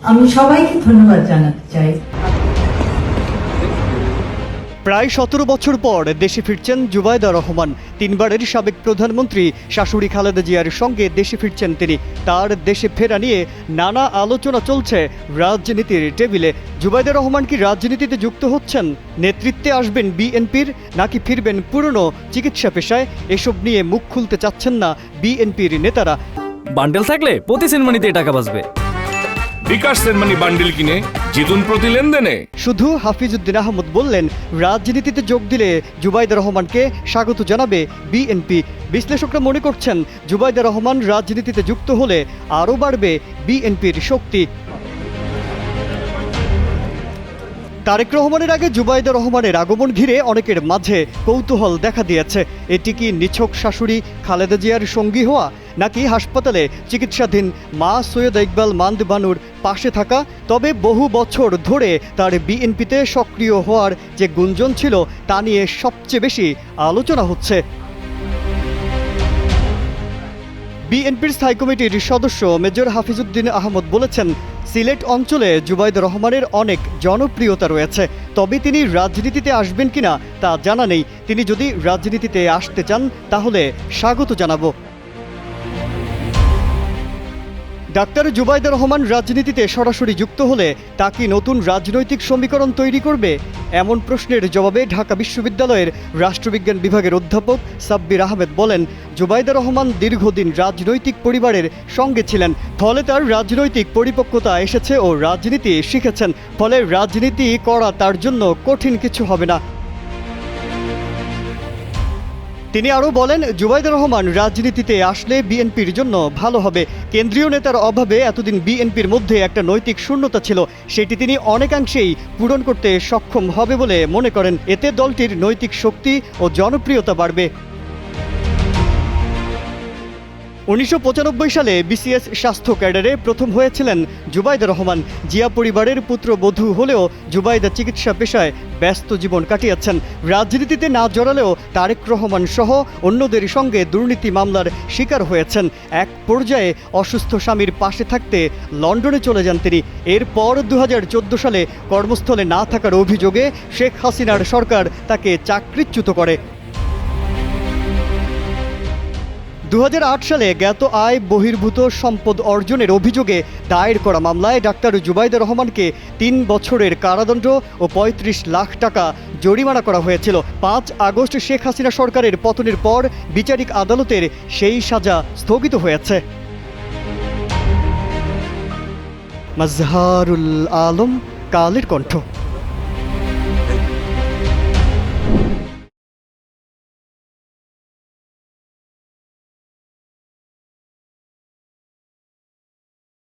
আমি সবাইকে ধন্যবাদ জানাতে চাই। প্রায় ১৭ বছর পর দেশে ফিরছেন জুবাইদা রহমান। তিনবারের সাবেক প্রধানমন্ত্রী শাশুড়ি খালেদা জিয়ার সঙ্গে দেশে ফিরছেন তিনি। তার দেশে ফেরা নিয়ে নানা আলোচনা চলছে রাজনীতির টেবিলে। জুবাইদা রহমান কি রাজনীতিতে যুক্ত হচ্ছেন? নেতৃত্বে আসবেন বিএনপির, নাকি ফিরবেন পুরনো চিকিৎসা পেশায়? এসব নিয়ে মুখ খুলতে চাচ্ছেন না বিএনপির নেতারা। বান্ডেল থাকলে প্রতি সেনমানিতে টাকা বাঁচবে। বিকাশ সেনমানি বান্ডেল কিনে জিতুন প্রতি লেনদেনে। শুধু হাফিজউদ্দিন আহমদ বললেন, রাজনীতিতে যোগ দিলে জুবাইদা রহমানকে স্বাগত জানাবে বিএনপি। বিশ্লেষকরা মনে করছেন, জুবাইদা রহমান রাজনীতিতে যুক্ত হলে আরও বাড়বে বিএনপির শক্তি। তারেক রহমানের আগে জুবাইদা রহমানের আগমন ঘিরে অনেকের মাঝে কৌতূহল দেখা দিয়েছে। এটি কি নিছক শাশুড়ি খালেদা জিয়ার সঙ্গী হওয়া, নাকি হাসপাতালে চিকিৎসাধীন মা সৈয়দা ইকবাল মান্দ বানুর পাশে থাকা? তবে বহু বছর ধরে তার বিএনপিতে সক্রিয় হওয়ার যে গুঞ্জন ছিল, তা নিয়ে সবচেয়ে বেশি আলোচনা হচ্ছে। বিএনপির স্থায়ী কমিটির সদস্য মেজর হাফিজউদ্দিন আহমদ বলেছেন, সিলেট অঞ্চলে জুবাইদা রহমানের অনেক জনপ্রিয়তা রয়েছে, তবে তিনি রাজনীতিতে আসবেন কিনা তা জানা নেই। তিনি যদি রাজনীতিতে আসতে চান তাহলে স্বাগত জানাবো। ডাক্তার জুবাইদা রহমান রাজনীতিতে সরাসরি যুক্ত হলে তা কি নতুন রাজনৈতিক সমীকরণ তৈরি করবে? এমন প্রশ্নের জবাবে ঢাকা বিশ্ববিদ্যালয়ের রাষ্ট্রবিজ্ঞান বিভাগের অধ্যাপক সাব্বির আহমেদ বলেন, জুবাইদা রহমান দীর্ঘদিন রাজনৈতিক পরিবারের সঙ্গে ছিলেন, ফলে তার রাজনৈতিক পরিপক্কতা এসেছে ও রাজনীতি শিখেছেন। ফলে রাজনীতি করা তার জন্য কঠিন কিছু হবে না। তিনি আরও বলেন, জুবাইদা রহমান রাজনীতিতে আসলে বিএনপির জন্য ভালো হবে। কেন্দ্রীয় নেতার অভাবে এতদিন বিএনপির মধ্যে একটা নৈতিক শূন্যতা ছিল, সেটি তিনি অনেকাংশেই পূরণ করতে সক্ষম হবে বলে মনে করেন। এতে দলটির নৈতিক শক্তি ও জনপ্রিয়তা বাড়বে। ১৯৯৫ সালে বিসিএস স্বাস্থ্য ক্যাডারে প্রথম হয়েছিলেন জুবাইদা রহমান। জিয়া পরিবারের পুত্রবধূ হলেও জুবাইদা চিকিৎসা পেশায় ব্যস্ত জীবন কাটিয়েছেন। রাজনীতিতে না জড়ালেও তারেক রহমান সহ অন্যদের সঙ্গে দুর্নীতি মামলার শিকার হয়েছেন। এক পর্যায়ে অসুস্থ স্বামীর পাশে থাকতে লন্ডনে চলে যান তিনি। এরপর ২০১৪ সালে কর্মস্থলে না থাকার অভিযোগে শেখ হাসিনার সরকার তাকে চাকরিচ্যুত করে। ২০০৮ সালে জ্ঞাত আয় বহির্ভূত সম্পদ অর্জনের অভিযোগে দায়ের করা মামলায় ডাক্তার জুবাইদা রহমানকে ৩ বছরের কারাদণ্ড ও ৩৫ লাখ টাকা জরিমানা করা হয়েছিল। ৫ আগস্ট শেখ হাসিনা সরকারের পতনের পর বিচারিক আদালতের সেই সাজা স্থগিত হয়েছে। মাজহারুল আলম, কালের কণ্ঠ।